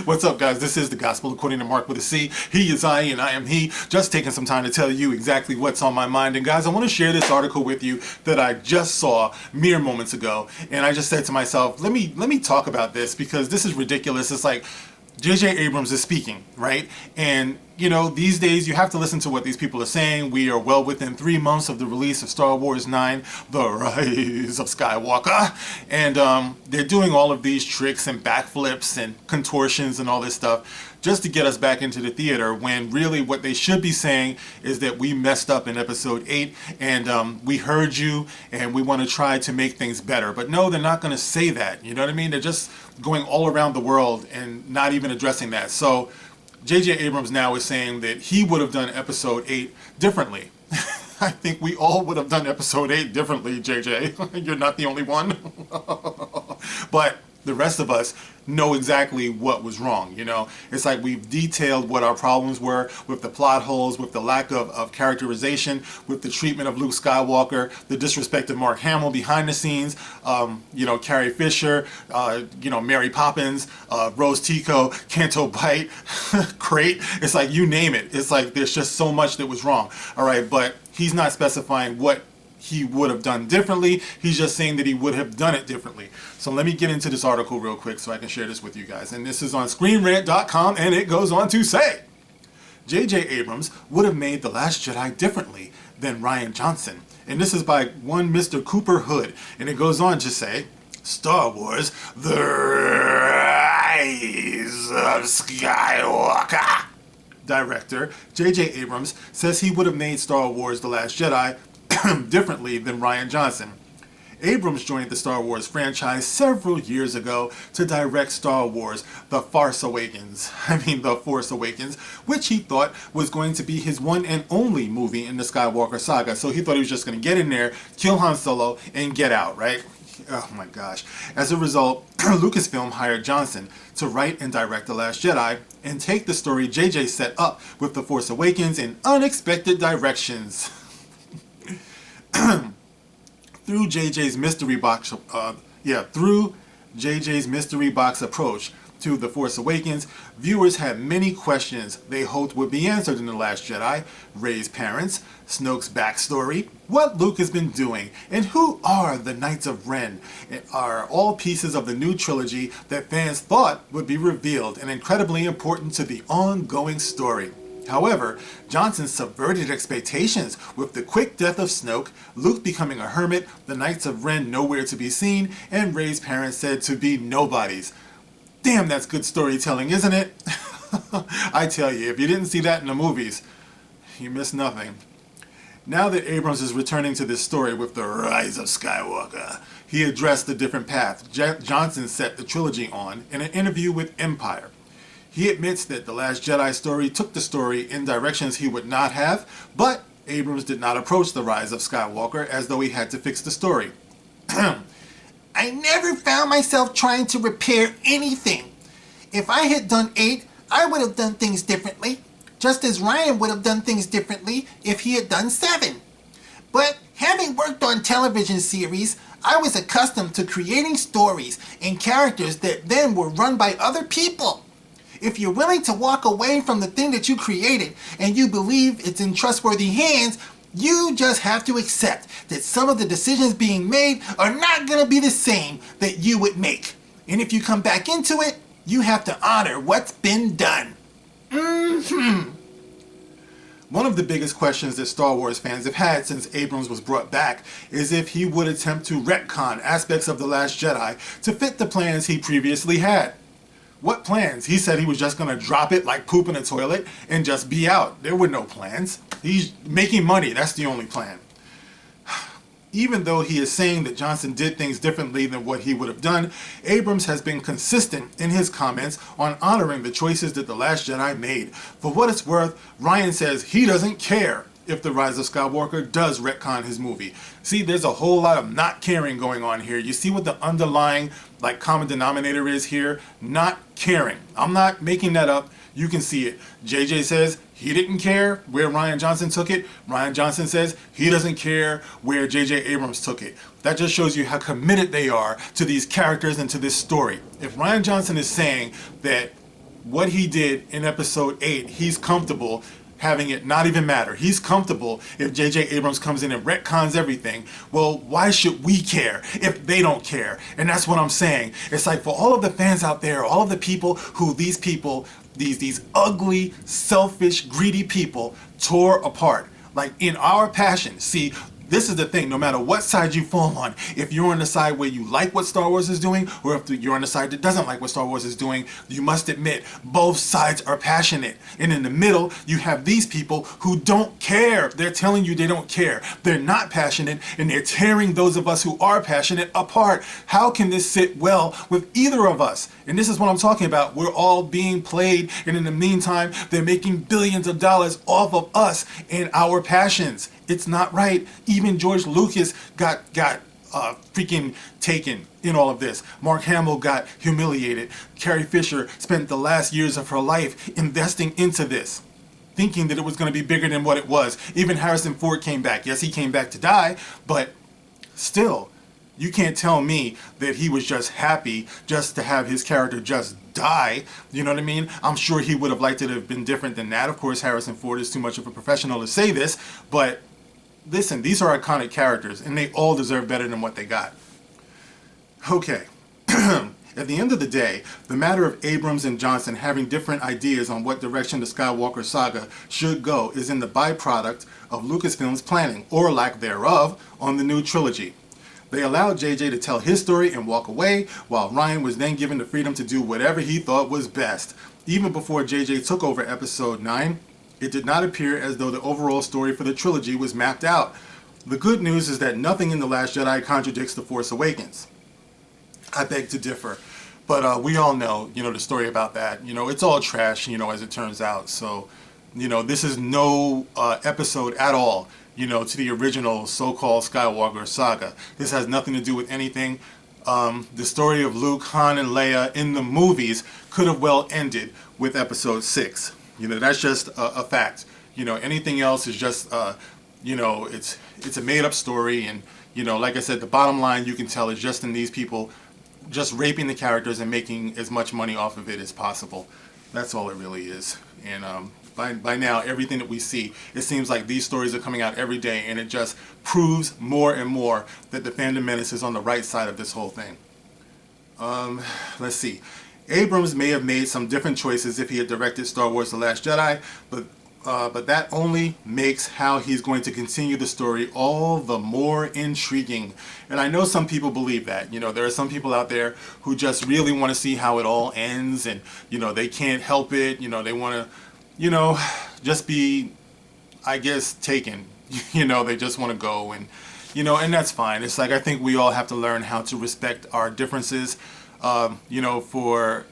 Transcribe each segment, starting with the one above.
What's up, guys? This is the Gospel according to Mark with a C. He is I and I am he. Just taking some time to tell you exactly what's on my mind. And guys, I want to share this article with you that I just saw mere moments ago. And I just said to myself, let me talk about this because this is ridiculous. It's like J.J. Abrams is speaking, right? And, you know, these days you have to listen to what these people are saying. We are well within 3 months of the release of Star Wars 9, The Rise of Skywalker. And they're doing all of these tricks and backflips and contortions and all this stuff just to get us back into the theater, when really what they should be saying is that we messed up in episode 8 and we heard you and we want to try to make things better. But no, they're not going to say that. You know what I mean? They're just going all around the world and not even addressing that. So J.J. Abrams now is saying that he would have done episode 8 differently. I think we all would have done episode 8 differently, J.J. You're not the only one. But the rest of us know exactly what was wrong, you know? It's like we've detailed what our problems were with the plot holes, with the lack of characterization, with the treatment of Luke Skywalker, the disrespect of Mark Hamill behind the scenes, you know, Carrie Fisher, you know, Mary Poppins, Rose Tico, Canto Bite, Crate. It's like, you name it. It's like there's just so much that was wrong. All right, but he's not specifying what he would have done differently. He's just saying that he would have done it differently. So let me get into this article real quick so I can share this with you guys. And this is on ScreenRant.com, and it goes on to say, J.J. Abrams would have made The Last Jedi differently than Rian Johnson. And this is by one Mr. Cooper Hood. And it goes on to say, Star Wars, The Rise of Skywalker. Director J.J. Abrams says he would have made Star Wars The Last Jedi differently than Rian Johnson. Abrams joined the Star Wars franchise several years ago to direct Star Wars The Force Awakens, which he thought was going to be his one and only movie in the Skywalker saga. So he thought he was just going to get in there, kill Han Solo, and get out, right? Oh my gosh. As a result, Lucasfilm hired Johnson to write and direct The Last Jedi and take the story JJ set up with The Force Awakens in unexpected directions. Through JJ's mystery box approach to The Force Awakens, viewers had many questions they hoped would be answered in The Last Jedi. Rey's parents, Snoke's backstory, what Luke has been doing, and who are the Knights of Ren are all pieces of the new trilogy that fans thought would be revealed and incredibly important to the ongoing story. However, Johnson subverted expectations with the quick death of Snoke, Luke becoming a hermit, the Knights of Ren nowhere to be seen, and Rey's parents said to be nobodies. Damn, that's good storytelling, isn't it? I tell you, if you didn't see that in the movies, you missed nothing. Now that Abrams is returning to this story with The Rise of Skywalker, he addressed the different path Johnson set the trilogy on in an interview with Empire. He admits that The Last Jedi story took the story in directions he would not have, but Abrams did not approach The Rise of Skywalker as though he had to fix the story. I never found myself trying to repair anything. If I had done 8, I would have done things differently, just as Ryan would have done things differently if he had done 7. But having worked on television series, I was accustomed to creating stories and characters that then were run by other people. If you're willing to walk away from the thing that you created and you believe it's in trustworthy hands, you just have to accept that some of the decisions being made are not going to be the same that you would make. And if you come back into it, you have to honor what's been done. One of the biggest questions that Star Wars fans have had since Abrams was brought back is if he would attempt to retcon aspects of The Last Jedi to fit the plans he previously had. What plans? He said he was just going to drop it like poop in a toilet and just be out. There were no plans. He's making money. That's the only plan. Even though he is saying that Johnson did things differently than what he would have done, Abrams has been consistent in his comments on honoring the choices that The Last Jedi made. For what it's worth, Ryan says he doesn't care if The Rise of Skywalker does retcon his movie. See, there's a whole lot of not caring going on here. You see what the underlying common denominator is here? Not caring. I'm not making that up. You can see it. JJ says he didn't care where Rian Johnson took it. Rian Johnson says he doesn't care where JJ Abrams took it. That just shows you how committed they are to these characters and to this story. If Rian Johnson is saying that what he did in episode 8, he's comfortable having it not even matter. He's comfortable if J.J. Abrams comes in and retcons everything. Well, why should we care if they don't care? And that's what I'm saying. It's like, for all of the fans out there, all of the people who these ugly, selfish, greedy people tore apart, like in our passion. See, this is the thing, no matter what side you fall on, if you're on the side where you like what Star Wars is doing, or if you're on the side that doesn't like what Star Wars is doing, you must admit, both sides are passionate. And in the middle, you have these people who don't care. They're telling you they don't care. They're not passionate, and they're tearing those of us who are passionate apart. How can this sit well with either of us? And this is what I'm talking about. We're all being played, and in the meantime, they're making billions of dollars off of us and our passions. It's not right. Even George Lucas got freaking taken in all of this. Mark Hamill got humiliated. Carrie Fisher spent the last years of her life investing into this, thinking that it was going to be bigger than what it was. Even Harrison Ford came back. Yes, he came back to die, but still, you can't tell me that he was just happy just to have his character just die. You know what I mean? I'm sure he would have liked it to have been different than that. Of course, Harrison Ford is too much of a professional to say this, but listen, these are iconic characters, and they all deserve better than what they got. Okay. At the end of the day, the matter of Abrams and Johnson having different ideas on what direction the Skywalker saga should go is in the byproduct of Lucasfilm's planning, or lack thereof, on the new trilogy. They allowed JJ to tell his story and walk away, while Ryan was then given the freedom to do whatever he thought was best. Even before JJ took over episode 9, it did not appear as though the overall story for the trilogy was mapped out. The good news is that nothing in The Last Jedi contradicts The Force Awakens. I beg to differ. But we all know, the story about that. It's all trash, as it turns out. So, this is no episode at all, to the original so-called Skywalker saga. This has nothing to do with anything. The story of Luke, Han, and Leia in the movies could have well ended with episode 6. That's just a fact. Anything else is just, it's a made-up story. And, like I said, the bottom line you can tell is just in these people just raping the characters and making as much money off of it as possible. That's all it really is. And by now, everything that we see, it seems like these stories are coming out every day, and it just proves more and more that the Fandom Menace is on the right side of this whole thing. Let's see. Abrams may have made some different choices if he had directed Star Wars The Last Jedi, but that only makes how he's going to continue the story all the more intriguing. And I know some people believe that. There are some people out there who just really want to see how it all ends, and, they can't help it. They want to, just be, I guess, taken. They just want to go, and, and that's fine. It's like, I think we all have to learn how to respect our differences. For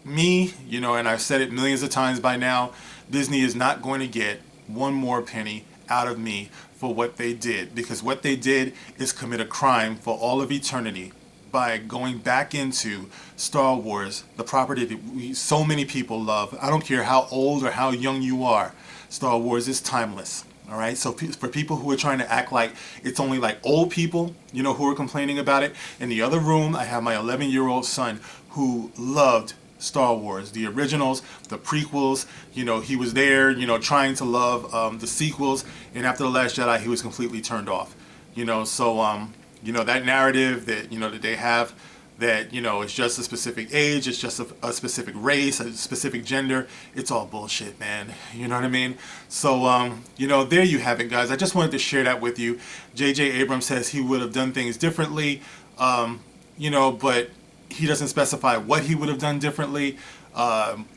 me, and I've said it millions of times by now, Disney is not going to get one more penny out of me for what they did, because what they did is commit a crime for all of eternity by going back into Star Wars, the property that so many people love. I don't care how old or how young you are, Star Wars is timeless. All right, so for people who are trying to act like it's only like old people, who are complaining about it, in the other room, I have my 11-year-old son who loved Star Wars, the originals, the prequels. He was there, trying to love the sequels, and after The Last Jedi, he was completely turned off. So that narrative that that they have, that it's just a specific age, it's just a specific race, a specific gender, it's all bullshit, man. You know what I mean? So there you have it, guys. I just wanted to share that with you. J.J. Abrams says he would have done things differently, but he doesn't specify what he would have done differently.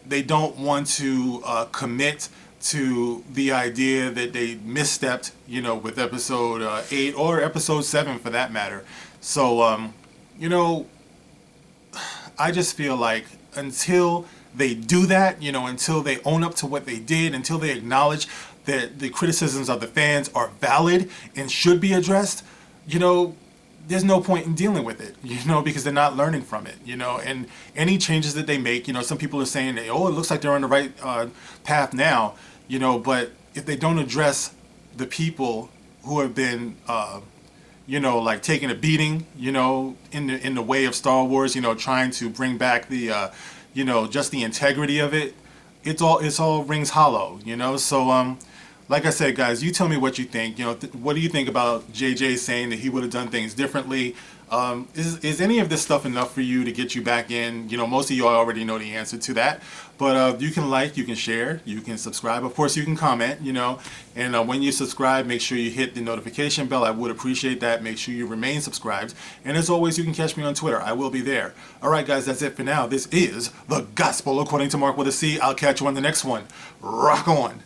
They don't want to commit to the idea that they misstepped, with episode 8 or episode 7 for that matter. So, I just feel like until they do that, until they own up to what they did, until they acknowledge that the criticisms of the fans are valid and should be addressed, there's no point in dealing with it, because they're not learning from it, and any changes that they make, some people are saying that, oh, it looks like they're on the right path now, but if they don't address the people who have been, like taking a beating, in the way of Star Wars, trying to bring back the, you know, just the integrity of it, it's all rings hollow, you know. So like I said, guys, you tell me what you think. You know, what do you think about JJ saying that he would have done things differently? Is any of this stuff enough for you to get you back in? You know, most of you already know the answer to that. But you can like, you can share, you can subscribe. Of course, you can comment, you know. And when you subscribe, make sure you hit the notification bell. I would appreciate that. Make sure you remain subscribed. And as always, you can catch me on Twitter. I will be there. All right, guys, that's it for now. This is The Gospel According to Mark with a C. I'll catch you on the next one. Rock on.